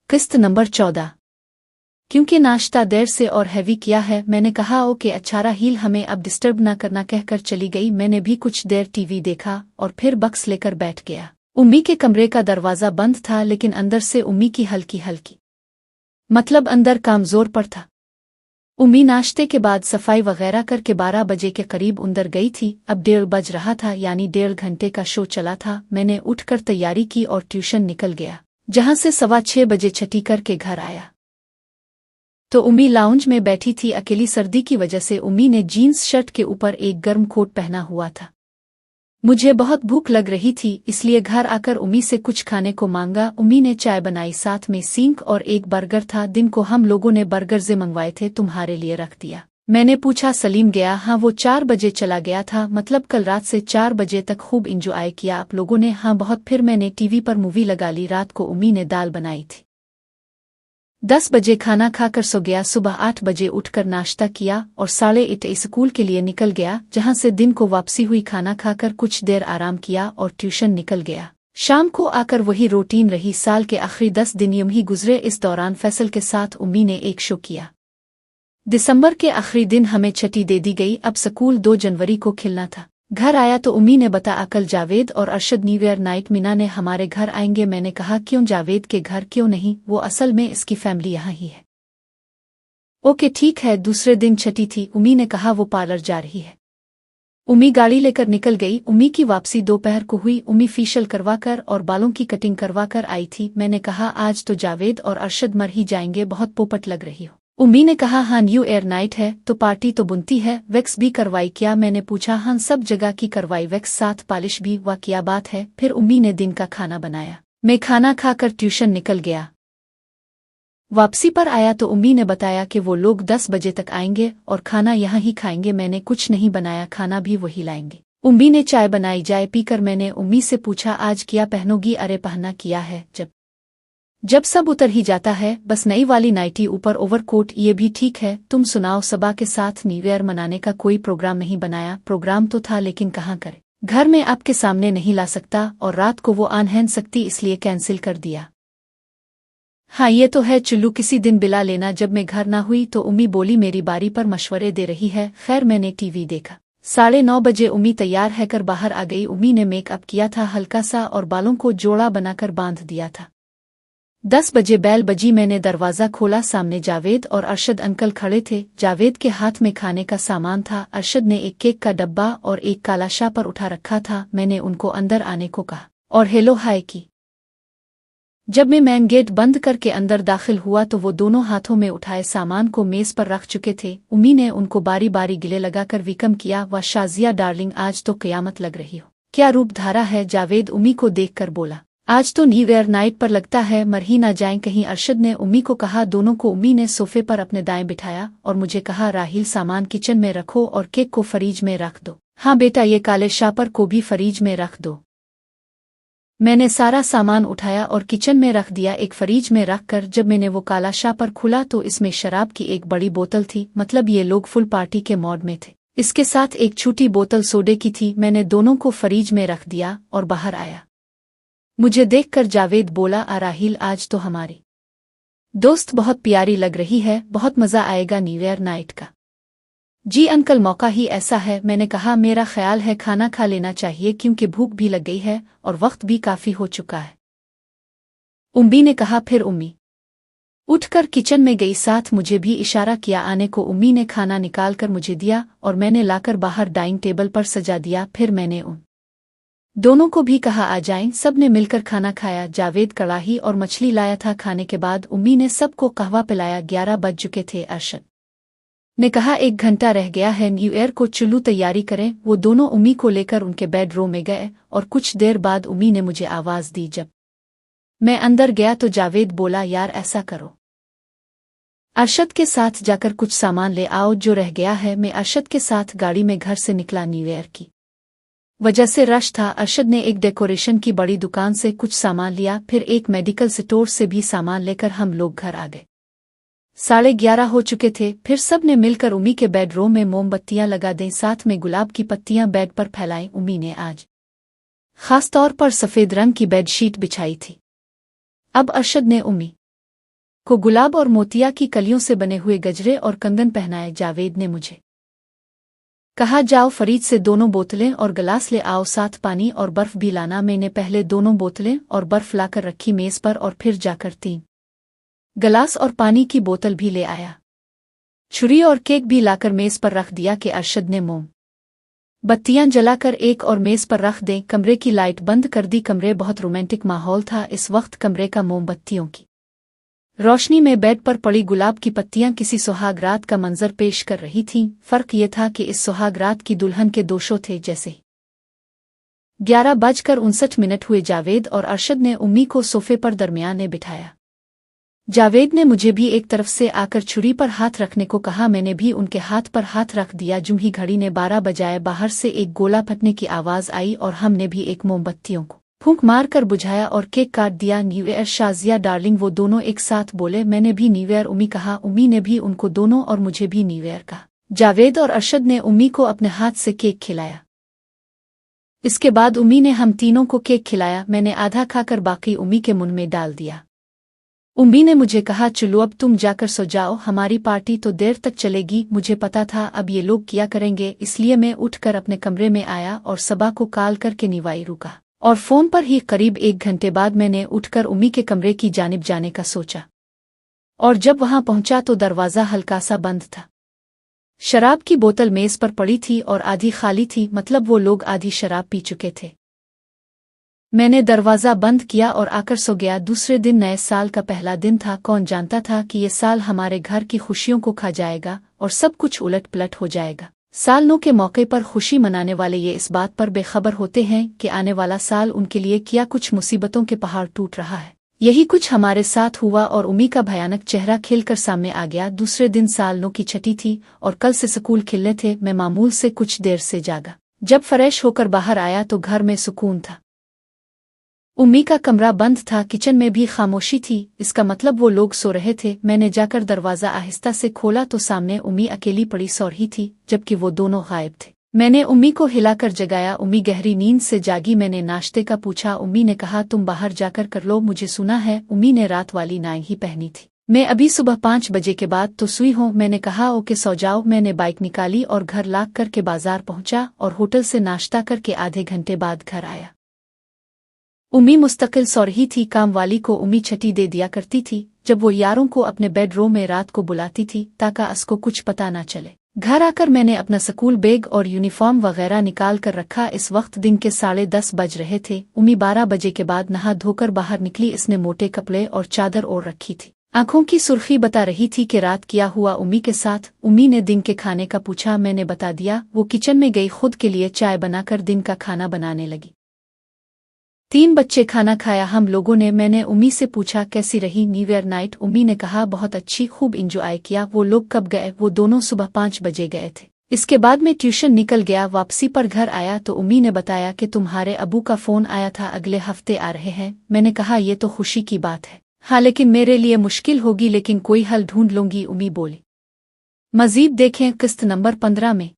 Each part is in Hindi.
किस्त नंबर 14। क्योंकि नाश्ता देर से और हैवी किया है, मैंने कहा ओके अच्छा हील हमें अब डिस्टर्ब ना करना कहकर चली गई। मैंने भी कुछ देर टीवी देखा और फिर बक्स लेकर बैठ गया। उम्मी के कमरे का दरवाज़ा बंद था, लेकिन अंदर से उम्मी की हल्की हल्की मतलब अंदर कामज़ोर पर था। उम्मी नाश्ते के बाद सफाई वगैरह करके 12 बजे के करीब अंदर गई थी। अब 1:30 बज रहा था, यानी 1.5 घंटे का शो चला था। मैंने उठकर तैयारी की और ट्यूशन निकल गया, जहां से 6:15 बजे छठी करके घर आया तो उम्मी लाउंज में बैठी थी अकेली। सर्दी की वजह से उम्मी ने जीन्स शर्ट के ऊपर एक गर्म कोट पहना हुआ था। मुझे बहुत भूख लग रही थी, इसलिए घर आकर उम्मी से कुछ खाने को मांगा। उम्मी ने चाय बनाई, साथ में सिंक और एक बर्गर था। दिन को हम लोगों ने बर्गर से मंगवाए थे, तुम्हारे लिए रख दिया। मैंने पूछा सलीम गया? हाँ, वो 4 बजे चला गया था। मतलब कल रात से 4 बजे तक खूब इंजॉय किया आप लोगों ने? हाँ बहुत। फिर मैंने टीवी पर मूवी लगा ली। रात को उम्मी ने दाल बनाई थी। 10 बजे खाना खाकर सो गया। सुबह 8 बजे उठकर नाश्ता किया और 8:30 स्कूल के लिए निकल गया, जहां से दिन को वापसी हुई। खाना खाकर कुछ देर आराम किया और ट्यूशन निकल गया। शाम को आकर वही रूटीन रही। साल के आखिरी 10 दिन यूं ही गुजरे। इस दौरान फैसल के साथ उम्मी ने एक शो किया। दिसंबर के आखिरी दिन हमें छुट्टी दे दी गई। अब स्कूल 2 जनवरी को खिलना था। घर आया तो उम्मी ने बताया कल जावेद और Arshad new year night Meena ने हमारे घर आएंगे। मैंने कहा क्यों जावेद के घर? क्यों नहीं, वो असल में इसकी फैमिली यहाँ ही है। ओके ठीक है। दूसरे दिन छुट्टी थी। उम्मी ने कहा वो पार्लर जा रही है। उम्मी गाड़ी लेकर निकल गई। उम्मी की वापसी दोपहर को हुई। उम्मी फेशियल करवाकर और बालों की कटिंग करवाकर आई थी। मैंने कहा आज तो जावेद और अरशद मर ही जाएंगे, बहुत पोपट लग रही हो। उम्मी ने कहा हाँ, न्यू ईयर नाइट है तो पार्टी तो बुनती है। वैक्स भी करवाई क्या? मैंने पूछा हाँ, सब जगह की करवाई वैक्स, साथ पॉलिश भी। वाह क्या बात है। फिर उम्मी ने दिन का खाना बनाया। मैं खाना खाकर ट्यूशन निकल गया। वापसी पर आया तो उम्मी ने बताया कि वो लोग 10 बजे तक आएंगे और खाना यहाँ ही खाएंगे। मैंने कुछ नहीं बनाया, खाना भी वही लाएंगे। उम्मी ने चाय बनाई। चाय पीकर मैंने उम्मी से पूछा आज क्या पहनोगी? अरे पहनना किया है, जब सब उतर ही जाता है, बस नई वाली नाइटी ऊपर ओवरकोट। ये भी ठीक है। तुम सुनाओ? सबा के साथ न्यू ईयर मनाने का कोई प्रोग्राम नहीं बनाया? प्रोग्राम तो था, लेकिन कहाँ करे, घर में आपके सामने नहीं ला सकता और रात को वो आ नहीं सकती, इसलिए कैंसिल कर दिया। हाँ ये तो है, चुल्लू किसी दिन बिला लेना। जब मैं घर ना हुई तो उम्मी बोली मेरी बारी पर मशवरे दे रही है। खैर मैंने टीवी देखा। 9:30 बजे उम्मी तैयार हैकर बाहर आ गई। उम्मी ने मेकअप किया था हल्का सा और बालों को जोड़ा बनाकर बांध दिया था। 10 बजे बैल बजी। मैंने दरवाज़ा खोला। सामने जावेद और अरशद अंकल खड़े थे। जावेद के हाथ में खाने का सामान था। अरशद ने एक केक का डब्बा और एक काला शापर उठा रखा था। मैंने उनको अंदर आने को कहा और हेलो हाय की। जब मैं मेन गेट बंद करके अंदर दाखिल हुआ तो वो दोनों हाथों में उठाए सामान को मेज पर रख चुके थे। उम्मी ने उनको बारी बारी गिले लगाकर वेलकम किया। वाह शाजिया डार्लिंग, आज तो क़यामत लग रही हो, क्या रूप धारा है। जावेद उम्मी को देखकर बोला आज तो न्यू ईयर नाइट पर लगता है मर ही ना जाएं कहीं। अरशद ने उम्मी को कहा। दोनों को उम्मी ने सोफे पर अपने दाएं बिठाया और मुझे कहा राहिल सामान किचन में रखो और केक को फ्रीज में रख दो। हाँ बेटा, ये काले शापर को भी फ्रीज में रख दो। मैंने सारा सामान उठाया और किचन में रख दिया, एक फ्रीज में रखकर। जब मैंने वो काला शापर खुला तो इसमें शराब की एक बड़ी बोतल थी। मतलब ये लोग फुल पार्टी के मॉड में थे। इसके साथ एक छोटी बोतल सोडे की थी। मैंने दोनों को फ्रीज में रख दिया और बाहर आया। मुझे देखकर जावेद बोला राहिल आज तो हमारी दोस्त बहुत प्यारी लग रही है, बहुत मज़ा आएगा न्यू ईयर नाइट का। जी अंकल, मौका ही ऐसा है। मैंने कहा मेरा ख्याल है खाना खा लेना चाहिए क्योंकि भूख भी लग गई है और वक्त भी काफ़ी हो चुका है। उम्मी ने कहा। फिर उम्मी उठकर किचन में गई, साथ मुझे भी इशारा किया आने को। उम्मी ने खाना निकालकर मुझे दिया और मैंने लाकर बाहर डाइनिंग टेबल पर सजा दिया। फिर मैंने उन दोनों को भी कहा आ जाएं। सब ने मिलकर खाना खाया। जावेद कढ़ाई और मछली लाया था। खाने के बाद उम्मी ने सबको कहवा पिलाया। 11 बज चुके थे। अरशद ने कहा 1 घंटा रह गया है, न्यू ईयर को चुल्लू तैयारी करें। वो दोनों उम्मी को लेकर उनके बेडरूम में गए और कुछ देर बाद उम्मी ने मुझे आवाज़ दी। जब मैं अंदर गया तो जावेद बोला यार ऐसा करो, अरशद के साथ जाकर कुछ सामान ले आओ जो रह गया है। मैं अरशद के साथ गाड़ी में घर से निकला। न्यू ईयर की वजह से रश था। अरशद ने एक डेकोरेशन की बड़ी दुकान से कुछ सामान लिया, फिर एक मेडिकल स्टोर से भी सामान लेकर हम लोग घर आ गए। 11:30 हो चुके थे। फिर सब ने मिलकर उम्मी के बेडरूम में मोमबत्तियां लगा दें, साथ में गुलाब की पत्तियां बेड पर फैलाई। उम्मी ने आज खास तौर पर सफ़ेद रंग की बेडशीट बिछाई थी। अब अरशद ने उम्मी को गुलाब और मोतिया की कलियों से बने हुए गजरे और कंगन पहनाए। जावेद ने मुझे कहा, जाओ फरीद से दोनों बोतलें और गिलास ले आओ, साथ पानी और बर्फ भी लाना। मैंने पहले दोनों बोतलें और बर्फ लाकर रखी मेज़ पर और फिर जाकर 3 गिलास और पानी की बोतल भी ले आया। छुरी और केक भी लाकर मेज़ पर रख दिया कि अरशद ने मोम बत्तियां जलाकर एक और मेज़ पर रख दें। कमरे की लाइट बंद कर दी। कमरे बहुत रोमांटिक माहौल था इस वक्त। कमरे का मोमबत्तियों की रोशनी में बेड पर पड़ी गुलाब की पत्तियां किसी सुहागरात का मंजर पेश कर रही थीं। फर्क ये था कि इस सुहागरात की दुल्हन के दोशों थे जैसे 11:59 हुए। जावेद और अरशद ने उम्मी को सोफे पर दरमियान में बिठाया। जावेद ने मुझे भी एक तरफ से आकर छुरी पर हाथ रखने को कहा। मैंने भी उनके हाथ पर हाथ रख दिया। जूं ही घड़ी ने 12 बजाए, बाहर से एक गोला फटने की आवाज़ आई और हमने भी एक मोमबत्तियों को फूंक मार कर बुझाया और केक काट दिया। न्यू ईयर शाजिया डार्लिंग, वो दोनों एक साथ बोले। मैंने भी न्यू ईयर उम्मी कहा। उम्मी ने भी उनको दोनों और मुझे भी न्यू ईयर कहा। जावेद और अरशद ने उम्मी को अपने हाथ से केक खिलाया। इसके बाद उम्मी ने हम तीनों को केक खिलाया। मैंने आधा खाकर बाकी उम्मी के मुंह में डाल दिया। उम्मी ने मुझे कहा, चलो अब तुम जाकर सो जाओ, हमारी पार्टी तो देर तक चलेगी। मुझे पता था अब ये लोग क्या करेंगे, इसलिए मैं उठकर अपने कमरे में आया और सबा को कॉल करके निवाई रुका और फ़ोन पर ही करीब 1 घंटे बाद मैंने उठकर उम्मी के कमरे की जानिब जाने का सोचा और जब वहां पहुंचा तो दरवाज़ा हल्का सा बंद था। शराब की बोतल मेज़ पर पड़ी थी और आधी खाली थी, मतलब वो लोग आधी शराब पी चुके थे। मैंने दरवाज़ा बंद किया और आकर सो गया। दूसरे दिन नए साल का पहला दिन था। कौन जानता था कि ये साल हमारे घर की खुशियों को खा जाएगा और सब कुछ उलट पलट हो जाएगा। सालनों के मौके पर खुशी मनाने वाले ये इस बात पर बेखबर होते हैं कि आने वाला साल उनके लिए क्या कुछ मुसीबतों के पहाड़ टूट रहा है। यही कुछ हमारे साथ हुआ और उम्मी का भयानक चेहरा खिलकर सामने आ गया। दूसरे दिन सालनों की छठी थी और कल से स्कूल खिलने थे। मैं मामूल से कुछ देर से जागा। जब फ्रेश होकर बाहर आया तो घर में सुकून था। उम्मी का कमरा बंद था, किचन में भी खामोशी थी। इसका मतलब वो लोग सो रहे थे। मैंने जाकर दरवाज़ा आहिस्ता से खोला तो सामने उम्मी अकेली पड़ी सो रही थी, जबकि वो दोनों गायब थे। मैंने उम्मी को हिलाकर जगाया। उम्मी गहरी नींद से जागी। मैंने नाश्ते का पूछा। उम्मी ने कहा, तुम बाहर जाकर कर लो, मुझे सुना है। उम्मी ने रात वाली नाई ही पहनी थी। मैं अभी सुबह 5 बजे के बाद तो सुई हूँ। मैंने कहा, ओके सो जाओ। मैंने बाइक निकाली और घर लाक करके बाजार पहुंचा और होटल से नाश्ता करके आधे घंटे बाद घर आया। उम्मी मुस्तकिल सो रही थी। काम वाली को उम्मी छठी दे दिया करती थी जब वो यारों को अपने बेडरूम में रात को बुलाती थी ताकि उसको कुछ पता ना चले। घर आकर मैंने अपना स्कूल बैग और यूनिफॉर्म वगैरह निकाल कर रखा। इस वक्त दिन के 10:30 बज रहे थे। उम्मी 12 बजे के बाद नहा धोकर बाहर निकली। इसने मोटे कपड़े और चादर ओढ़ रखी थी। आंखों की सुर्खी बता रही थी कि रात क्या हुआ उम्मी के साथ। उम्मी ने दिन के खाने का पूछा। मैंने बता दिया। वो किचन में गई, खुद के लिए चाय बनाकर दिन का खाना बनाने लगी। 3 बच्चे खाना खाया हम लोगों ने। मैंने उम्मी से पूछा, कैसी रही न्यू ईयर नाइट। उम्मी ने कहा, बहुत अच्छी, खूब इंजॉय किया। वो लोग कब गए? वो दोनों सुबह 5 बजे गए थे। इसके बाद मैं ट्यूशन निकल गया। वापसी पर घर आया तो उम्मी ने बताया कि तुम्हारे अबू का फ़ोन आया था, अगले हफ्ते आ रहे हैं। मैंने कहा, ये तो खुशी की बात है। हाँ, लेकिन मेरे लिए मुश्किल होगी, लेकिन कोई हल ढूंढ लूंगी, उम्मी बोली। मज़ीद देखें किस्त नंबर 15 में।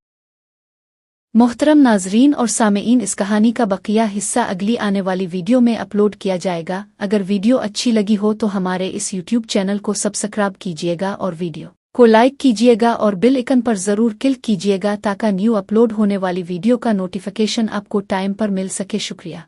मोहतरम नाजरीन और सामेईन, इस कहानी का बकिया हिस्सा अगली आने वाली वीडियो में अपलोड किया जाएगा। अगर वीडियो अच्छी लगी हो तो हमारे इस यूट्यूब चैनल को सब्सक्राइब कीजिएगा और वीडियो को लाइक कीजिएगा और बेल आइकन पर ज़रूर क्लिक कीजिएगा ताकि न्यू अपलोड होने वाली वीडियो का नोटिफिकेशन आपको टाइम पर मिल सके। शुक्रिया।